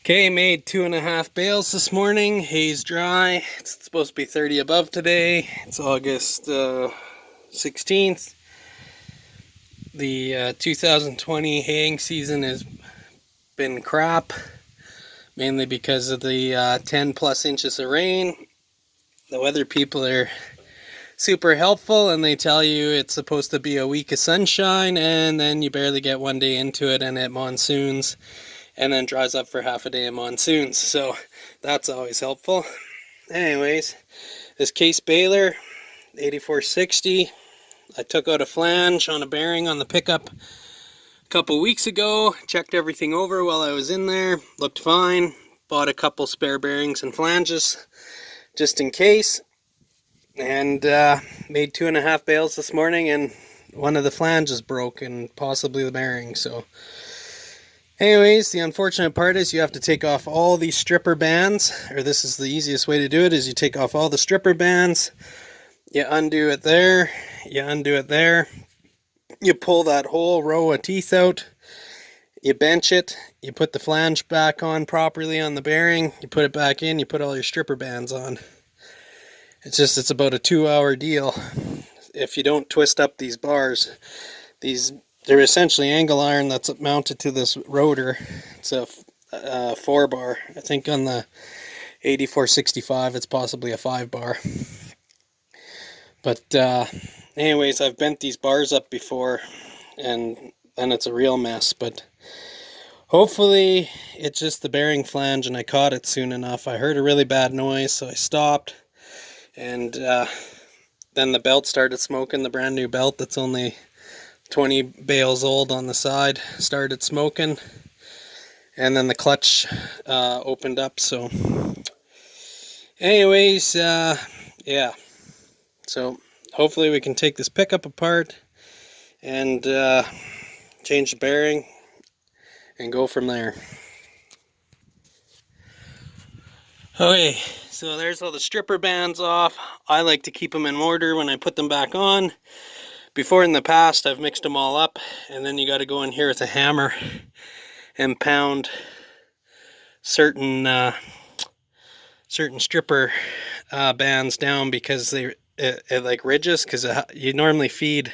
Okay, made 2.5 bales this morning. Hay's dry. It's supposed to be 30 above today. It's August 16th. The 2020 haying season has been crap, mainly because of the 10 plus inches of rain. The weather people are super helpful and they tell you it's supposed to be a week of sunshine, and then you barely get one day into it and it monsoons and then dries up for half a day of monsoons, so that's always helpful. Anyways, this case Baler 8460, I took out a flange on a bearing on the pickup a couple weeks ago, checked everything over while I was in there, looked fine, bought a couple spare bearings and flanges just in case, and made 2.5 bales this morning, and one of the flanges broke and possibly the bearing. So anyways, the unfortunate part is you have to take off all these stripper bands, or this is the easiest way to do it, is you take off all the stripper bands, you undo it there, you undo it there, you pull that whole row of teeth out, you bench it, you put the flange back on properly on the bearing, you put it back in, you put all your stripper bands on. It's about a 2-hour deal. If you don't twist up these bars, they're essentially angle iron that's mounted to this rotor. It's a 4-bar. I think on the 8465 it's possibly a 5-bar. But anyways, I've bent these bars up before, and then it's a real mess. But hopefully it's just the bearing flange and I caught it soon enough. I heard a really bad noise, so I stopped. And then the belt started smoking. The brand new belt that's only 20 bales old on the side started smoking, and then the clutch opened up. So anyways, yeah, so hopefully we can take this pickup apart and change the bearing and go from there. Okay, so there's all the stripper bands off. I like to keep them in order when I put them back on. Before in the past, I've mixed them all up, and then you got to go in here with a hammer and pound certain stripper bands down, because it like ridges, because you normally feed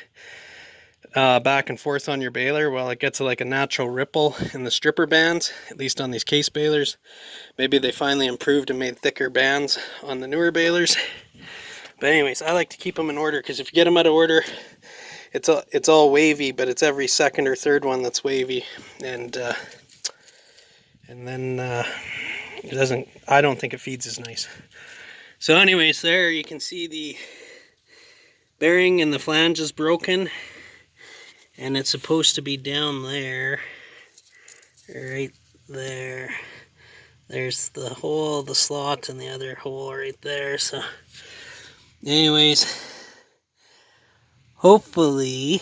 back and forth on your baler. Well, it gets like a natural ripple in the stripper bands, at least on these case balers. Maybe they finally improved and made thicker bands on the newer balers. But anyways, I like to keep them in order, because if you get them out of order, it's all wavy, but it's every second or third one that's wavy, and then it doesn't. I don't think it feeds as nice. So anyways, there you can see the bearing and the flange is broken, and it's supposed to be down there, right there. There's the hole, the slot, and the other hole right there. So anyways, hopefully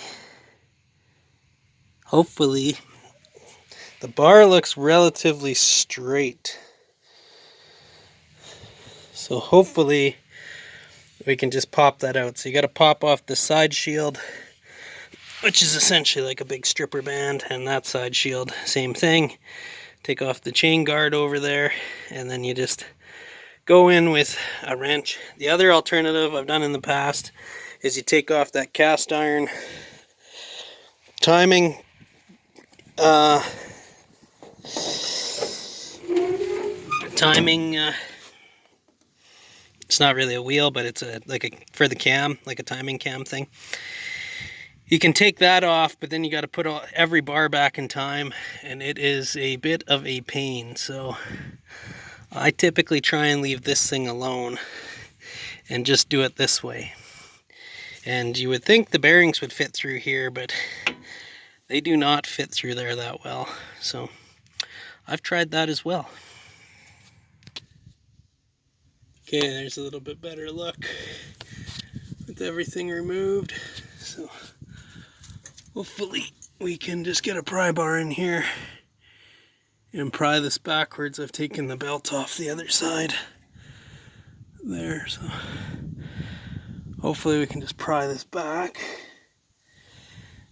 the bar looks relatively straight. So hopefully we can just pop that out. So you got to pop off the side shield, which is essentially like a big stripper band, and that side shield, same thing. Take off the chain guard over there, and then you just go in with a wrench. The other alternative I've done in the past is you take off that cast iron timing it's not really a wheel, but it's for the cam, like a timing cam thing. You can take that off, but then you got to put every bar back in time, and it is a bit of a pain. So I typically try and leave this thing alone and just do it this way. And you would think the bearings would fit through here, but they do not fit through there that well. So I've tried that as well. Okay, there's a little bit better look with everything removed. So hopefully we can just get a pry bar in here and pry this backwards. I've taken the belt off the other side there, so hopefully we can just pry this back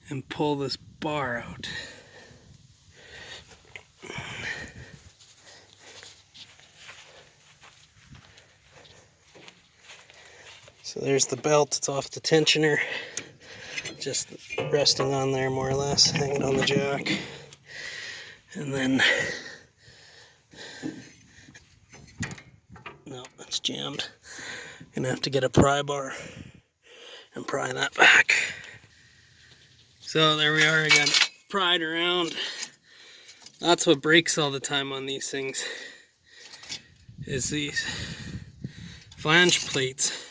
and pull this bar out. So there's the belt, it's off the tensioner. Just resting on there more or less, hanging on the jack. And then, no, it's jammed. Gonna have to get a pry bar and pry that back. So there we are, I got it pried around. That's what breaks all the time on these things, is these flange plates.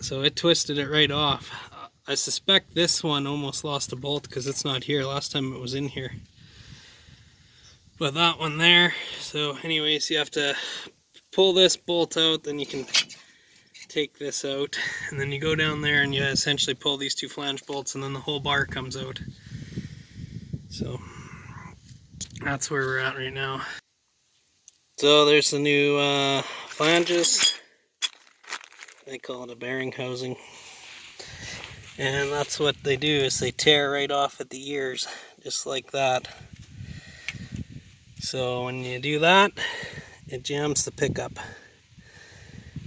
So it twisted it right off. I suspect this one almost lost a bolt because it's not here. Last time it was in here. But that one there, so anyways, you have to pull this bolt out, then you can take this out, and then you go down there and you essentially pull these two flange bolts, and then the whole bar comes out. So that's where we're at right now. So there's the new flanges. They call it a bearing housing. And that's what they do, is they tear right off at the ears, just like that. So when you do that, it jams the pickup.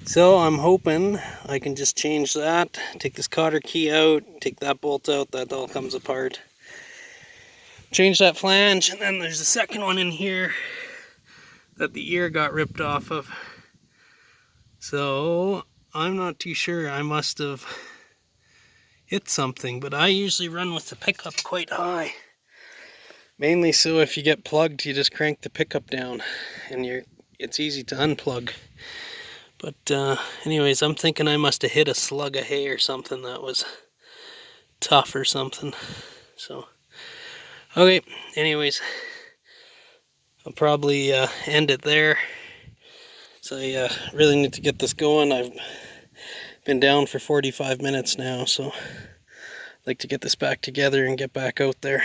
So I'm hoping I can just change that, take this cotter key out, take that bolt out, that all comes apart. Change that flange, and then there's a second one in here that the ear got ripped off of. So I'm not too sure, I must have hit something, but I usually run with the pickup quite high. Mainly so if you get plugged, you just crank the pickup down and it's easy to unplug. But anyways, I'm thinking I must have hit a slug of hay or something that was tough or something. So, okay, anyways, I'll probably end it there. So yeah, really need to get this going. I've been down for 45 minutes now, so I'd like to get this back together and get back out there.